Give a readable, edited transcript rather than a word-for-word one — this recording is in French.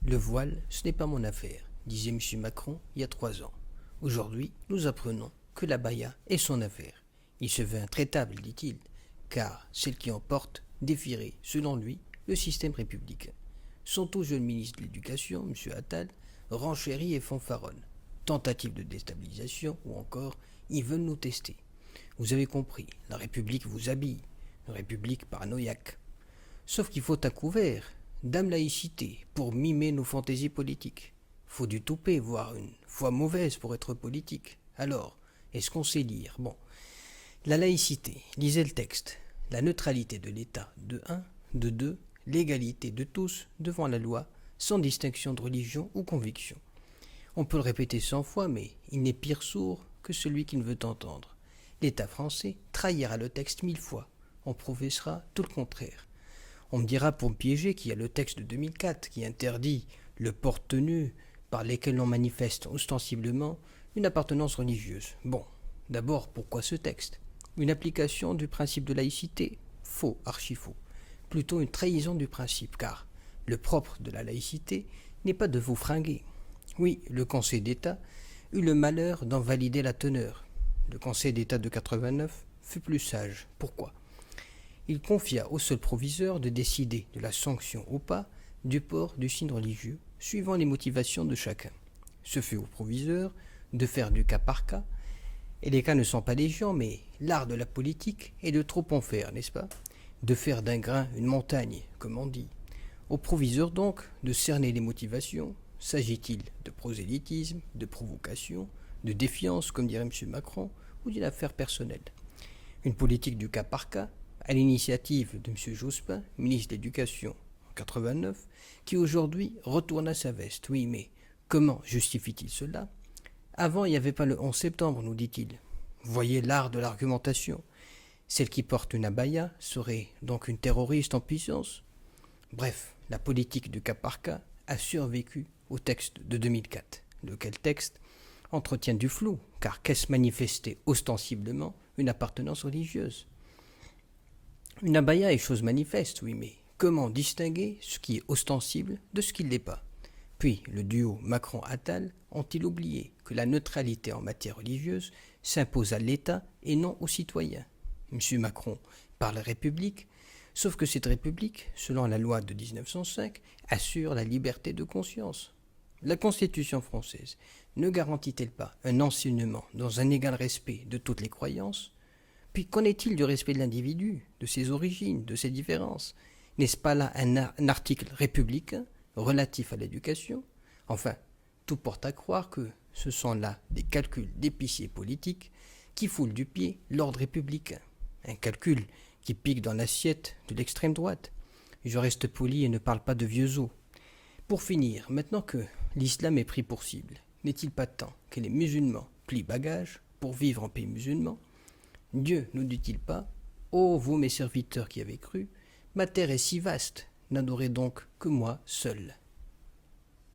Le voile, ce n'est pas mon affaire, disait M. Macron il y a 3 ans. Aujourd'hui, nous apprenons que l'abaya est son affaire. Il se veut intraitable, dit-il, car celle qui emporte défierait, selon lui, le système républicain. Son tout jeune ministre de l'Éducation, M. Attal, renchérit et fanfaronne. Tentative de déstabilisation ou encore, ils veulent nous tester. Vous avez compris, la République vous habille, une République paranoïaque. Sauf qu'il faut à couvert, dame laïcité, pour mimer nos fantaisies politiques. Faut du toupet, voire une foi mauvaise pour être politique. Alors, est-ce qu'on sait lire? Bon, la laïcité, lisez le texte. La neutralité de l'État, de 1, de 2, l'égalité de tous devant la loi, sans distinction de religion ou conviction. On peut le répéter 100 fois, mais il n'est pire sourd que celui qui ne veut entendre. L'État français trahira le texte 1000 fois. On professera tout le contraire. On me dira pour me piéger qu'il y a le texte de 2004 qui interdit le port-tenue par lesquels l'on manifeste ostensiblement une appartenance religieuse. Bon, d'abord, pourquoi ce texte? Une application du principe de laïcité? Faux, archi-faux. Plutôt une trahison du principe, car le propre de la laïcité n'est pas de vous fringuer. Oui, le Conseil d'État eut le malheur d'en valider la teneur. Le Conseil d'État de 89 fut plus sage. Pourquoi? Il confia au seul proviseur de décider de la sanction ou pas du port du signe religieux, suivant les motivations de chacun. Ce fut au proviseur de faire du cas par cas, et les cas ne sont pas légion, mais l'art de la politique est de trop en faire, n'est-ce pas? De faire d'un grain une montagne, comme on dit. Au proviseur donc de cerner les motivations. S'agit-il de prosélytisme, de provocation, de défiance, comme dirait M. Macron, ou d'une affaire personnelle? Une politique du cas par cas, à l'initiative de M. Jospin, ministre de l'Éducation en 89, qui aujourd'hui retourne à sa veste. Oui, mais comment justifie-t-il cela? Avant, il n'y avait pas le 11 septembre, nous dit-il. Voyez l'art de l'argumentation. Celle qui porte une abaya serait donc une terroriste en puissance. Bref, la politique du cas par cas a survécu au texte de 2004. Lequel texte entretient du flou, car qu'est-ce manifester ostensiblement une appartenance religieuse? Une abaya est chose manifeste, oui, mais comment distinguer ce qui est ostensible de ce qui ne l'est pas? Puis, le duo Macron-Attal ont-ils oublié que la neutralité en matière religieuse s'impose à l'État et non aux citoyens? M. Macron parle République, sauf que cette République, selon la loi de 1905, assure la liberté de conscience. La Constitution française ne garantit-elle pas un enseignement dans un égal respect de toutes les croyances? Puis qu'en est-il du respect de l'individu, de ses origines, de ses différences? N'est-ce pas là un article républicain relatif à l'éducation? Enfin, tout porte à croire que ce sont là des calculs d'épiciers politiques qui foulent du pied l'ordre républicain. Un calcul qui pique dans l'assiette de l'extrême droite. Je reste poli et ne parle pas de vieux os. Pour finir, maintenant que l'islam est pris pour cible, n'est-il pas temps que les musulmans plient bagage pour vivre en pays musulman? Dieu nous dit-il pas: ô vous mes serviteurs qui avez cru, ma terre est si vaste, n'adorez donc que moi seul.